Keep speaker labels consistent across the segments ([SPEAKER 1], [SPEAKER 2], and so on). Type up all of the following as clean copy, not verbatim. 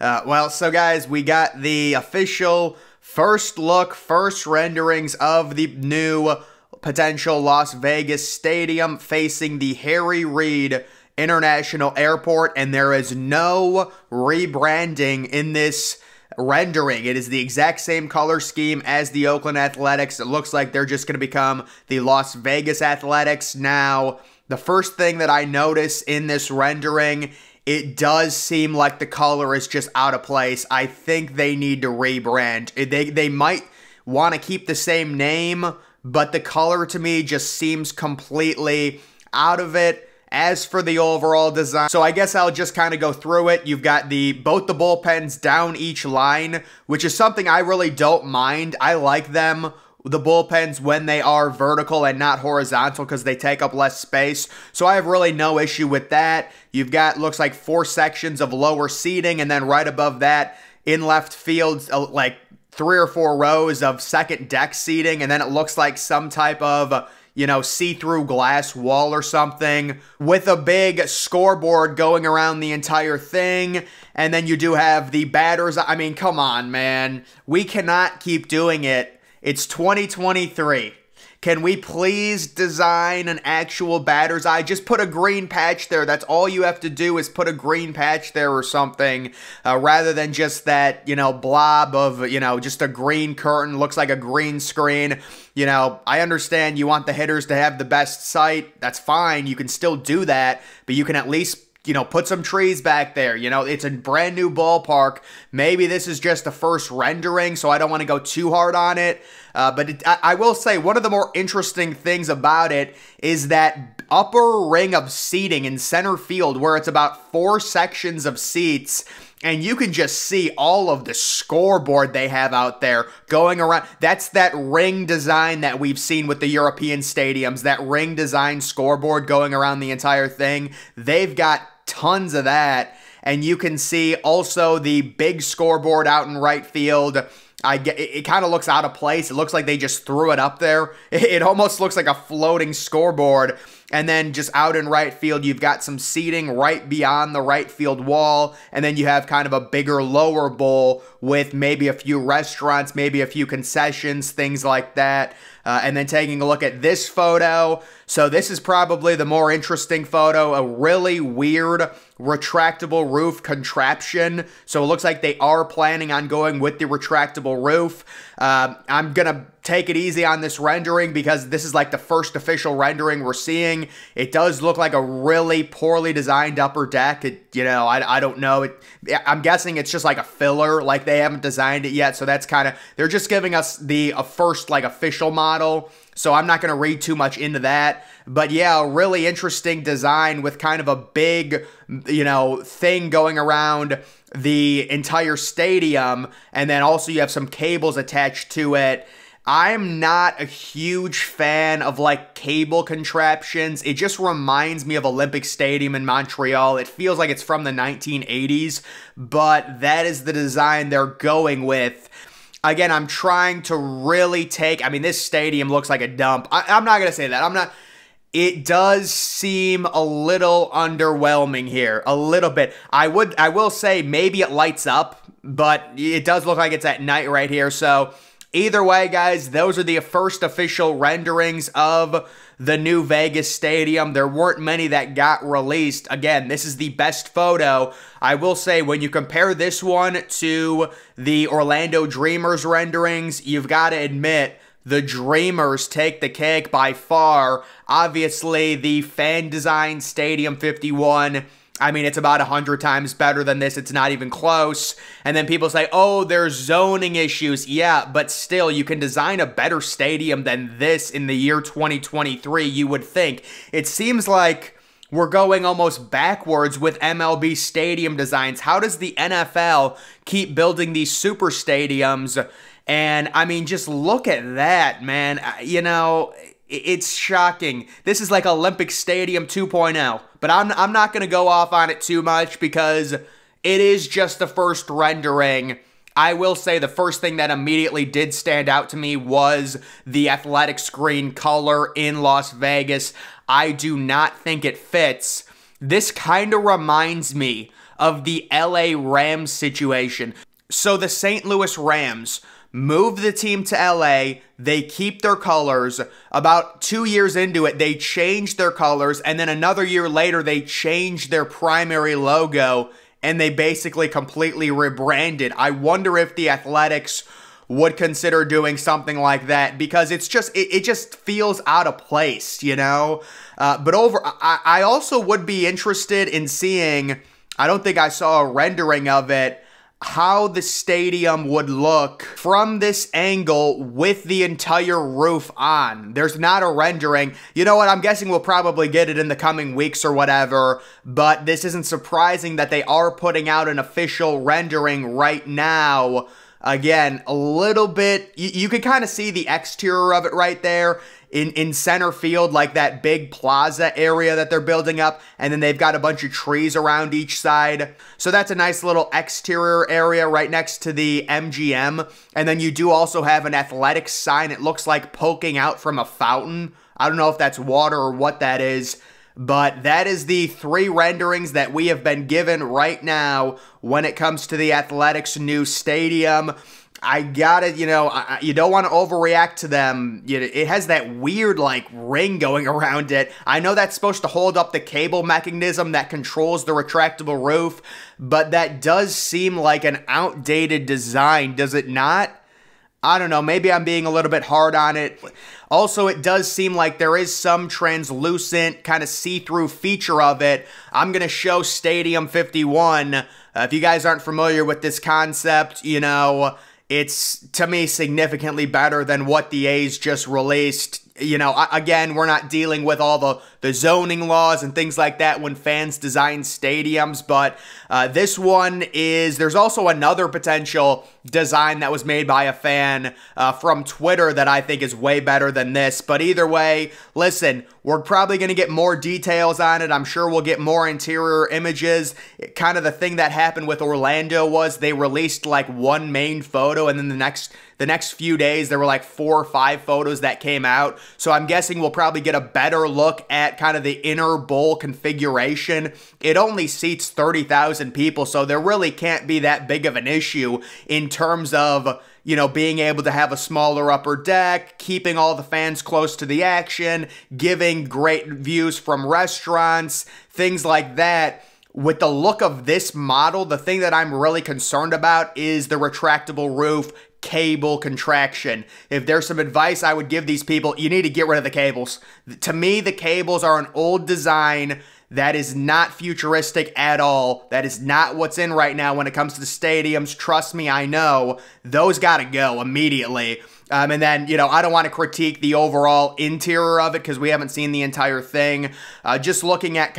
[SPEAKER 1] Well, so guys, we got the official first look, first renderings of the new potential Las Vegas stadium facing the Harry Reid International Airport, and there is no rebranding in this rendering. It is the exact same color scheme as the Oakland Athletics. It looks like they're just going to become the Las Vegas Athletics. Now, the first thing that I notice in this rendering, it does seem like the color is just out of place. I think they need to rebrand. They might want to keep the same name, but the color to me just seems completely out of it. As for the overall design, so I guess I'll just kind of go through it. You've got both the bullpens down each line, which is something I really don't mind. I like them, the bullpens, when they are vertical and not horizontal because they take up less space. So I have really no issue with that. You've got, looks like 4 sections of lower seating, and then right above that, in left field, like 3 or 4 rows of second deck seating, and then it looks like some type of see-through glass wall or something with a big scoreboard going around the entire thing. And then you do have the batters. I mean, come on, man. We cannot keep doing it. It's 2023. Can we please design an actual batter's eye? Just put a green patch there. That's all you have to do is put a green patch there or something, rather than just that, blob of, just a green curtain. Looks like a green screen. I understand you want the hitters to have the best sight. That's fine. You can still do that, but you can at least put some trees back there. It's a brand new ballpark. Maybe this is just the first rendering, so I don't want to go too hard on it. But I will say one of the more interesting things about it is that upper ring of seating in center field, where it's about 4 sections of seats, and you can just see all of the scoreboard they have out there going around. That's that ring design that we've seen with the European stadiums, that ring design scoreboard going around the entire thing. They've got tons of that, and you can see also the big scoreboard out in right field. It kind of looks out of place. It looks like they just threw it up there. It almost looks like a floating scoreboard. And then just out in right field, you've got some seating right beyond the right field wall. And then you have kind of a bigger lower bowl with maybe a few restaurants, maybe a few concessions, things like that. And then taking a look at this photo. So this is probably the more interesting photo, a really weird retractable roof contraption. So it looks like they are planning on going with the retractable roof. I'm going to take it easy on this rendering because this is like the first official rendering we're seeing. It does look like a really poorly designed upper deck. I don't know. I'm guessing it's just like a filler, like they haven't designed it yet. So that's kind of, they're just giving us the first like official model. So I'm not going to read too much into that. But yeah, a really interesting design with kind of a big, thing going around the entire stadium. And then also you have some cables attached to it. I'm not a huge fan of like cable contraptions. It just reminds me of Olympic Stadium in Montreal. It feels like it's from the 1980s, but that is the design they're going with. Again, I'm trying to really this stadium looks like a dump. I'm not going to say that. It does seem a little underwhelming here, a little bit. I will say maybe it lights up, but it does look like it's at night right here. So either way, guys, those are the first official renderings of the new Vegas stadium. There weren't many that got released. Again, this is the best photo. I will say when you compare this one to the Orlando Dreamers renderings, you've got to admit the Dreamers take the cake by far. Obviously, the fan design Stadium 51, it's about 100 times better than this. It's not even close. And then people say, oh, there's zoning issues. Yeah, but still, you can design a better stadium than this in the year 2023, you would think. It seems like we're going almost backwards with MLB stadium designs. How does the NFL keep building these super stadiums? And, just look at that, man. It's shocking. This is like Olympic Stadium 2.0. But I'm not going to go off on it too much because it is just the first rendering. I will say the first thing that immediately did stand out to me was the athletic screen color in Las Vegas. I do not think it fits. This kind of reminds me of the LA Rams situation. So the St. Louis Rams move the team to LA, they keep their colors. About 2 years into it, they changed their colors, and then another year later, they changed their primary logo, and they basically completely rebranded. I wonder if the Athletics would consider doing something like that, because it's just, it just feels out of place, you know? But I also would be interested in seeing, I don't think I saw a rendering of it, how the stadium would look from this angle with the entire roof on. There's not a rendering. You know what? I'm guessing we'll probably get it in the coming weeks or whatever, but this isn't surprising that they are putting out an official rendering right now. Again, a little bit, you can kind of see the exterior of it right there in center field, like that big plaza area that they're building up, and then they've got a bunch of trees around each side. So that's a nice little exterior area right next to the MGM. And then you do also have an Athletics sign. It looks like poking out from a fountain. I don't know if that's water or what that is. But that is the 3 renderings that we have been given right now when it comes to the Athletics' new stadium. I gotta, you don't want to overreact to them. It has that weird, like, ring going around it. I know that's supposed to hold up the cable mechanism that controls the retractable roof, but that does seem like an outdated design, does it not? I don't know, maybe I'm being a little bit hard on it. Also, it does seem like there is some translucent, kind of see-through feature of it. I'm going to show Stadium 51. If you guys aren't familiar with this concept, it's, to me, significantly better than what the A's just released. Again, we're not dealing with all the zoning laws and things like that when fans design stadiums, but this one is, there's also another potential design that was made by a fan from Twitter that I think is way better than this. But either way, listen, we're probably going to get more details on it. I'm sure we'll get more interior images. Kind of the thing that happened with Orlando was they released like one main photo, and then the next few days there were like 4 or 5 photos that came out. So I'm guessing we'll probably get a better look at kind of the inner bowl configuration. It only seats 30,000 people, so there really can't be that big of an issue in terms of, being able to have a smaller upper deck, keeping all the fans close to the action, giving great views from restaurants, things like that. With the look of this model, the thing that I'm really concerned about is the retractable roof cable contraction. If there's some advice I would give these people, you need to get rid of the cables. To me, the cables are an old design that is not futuristic at all. That is not what's in right now when it comes to the stadiums. Trust me, I know. Those gotta go immediately. And then, I don't want to critique the overall interior of it because we haven't seen the entire thing. Just looking at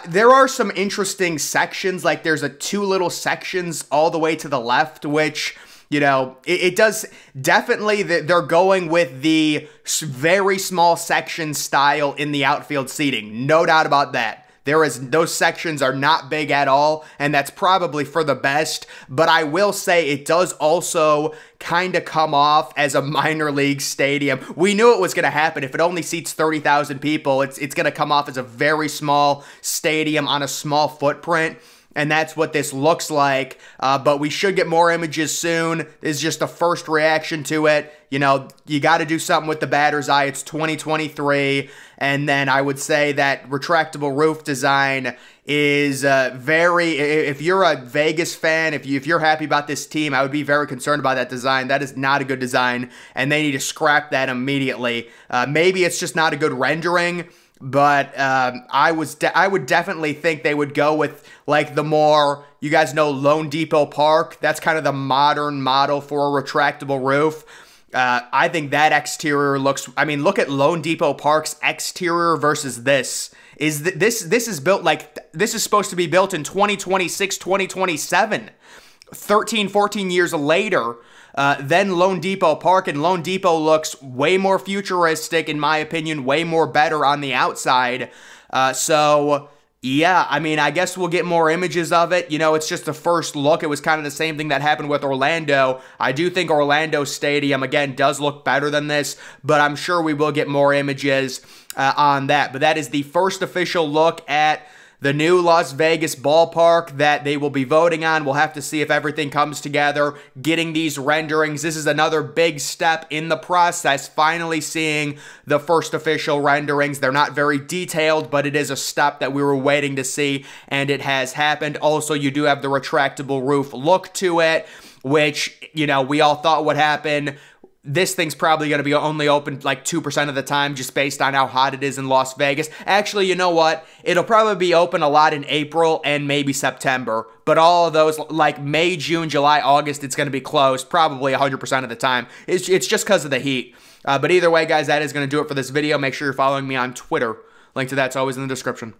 [SPEAKER 1] there are some interesting sections, like there's 2 little sections all the way to the left, which, it does definitely, they're going with the very small section style in the outfield seating. No doubt about that. Those sections are not big at all, and that's probably for the best, but I will say it does also kind of come off as a minor league stadium. We knew it was going to happen. If it only seats 30,000 people, it's going to come off as a very small stadium on a small footprint. And that's what this looks like, but we should get more images soon. This is just the first reaction to it. You got to do something with the batter's eye. It's 2023, and then I would say that retractable roof design is if you're a Vegas fan, if you're happy about this team, I would be very concerned about that design. That is not a good design, and they need to scrap that immediately. Maybe it's just not a good rendering, but I would definitely think they would go with like the more, you guys know Lone Depot Park. That's kind of the modern model for a retractable roof. I think that exterior looks, look at Lone Depot Park's exterior versus this. This is built like, this is supposed to be built in 2026, 2027. 13, 14 years later than Lone Depot Park, and Lone Depot looks way more futuristic, in my opinion, way more better on the outside. So, yeah, I guess we'll get more images of it. It's just the first look. It was kind of the same thing that happened with Orlando. I do think Orlando Stadium, again, does look better than this, but I'm sure we will get more images on that. But that is the first official look at the new Las Vegas ballpark that they will be voting on. We'll have to see if everything comes together. Getting these renderings, this is another big step in the process, finally seeing the first official renderings. They're not very detailed, but it is a step that we were waiting to see, and it has happened. Also, you do have the retractable roof look to it, which, you know, we all thought would happen. This thing's probably going to be only open like 2% of the time just based on how hot it is in Las Vegas. Actually, you know what? It'll probably be open a lot in April and maybe September. But all of those, like May, June, July, August, it's going to be closed probably 100% of the time. It's just because of the heat. But either way, guys, that is going to do it for this video. Make sure you're following me on Twitter. Link to that's always in the description.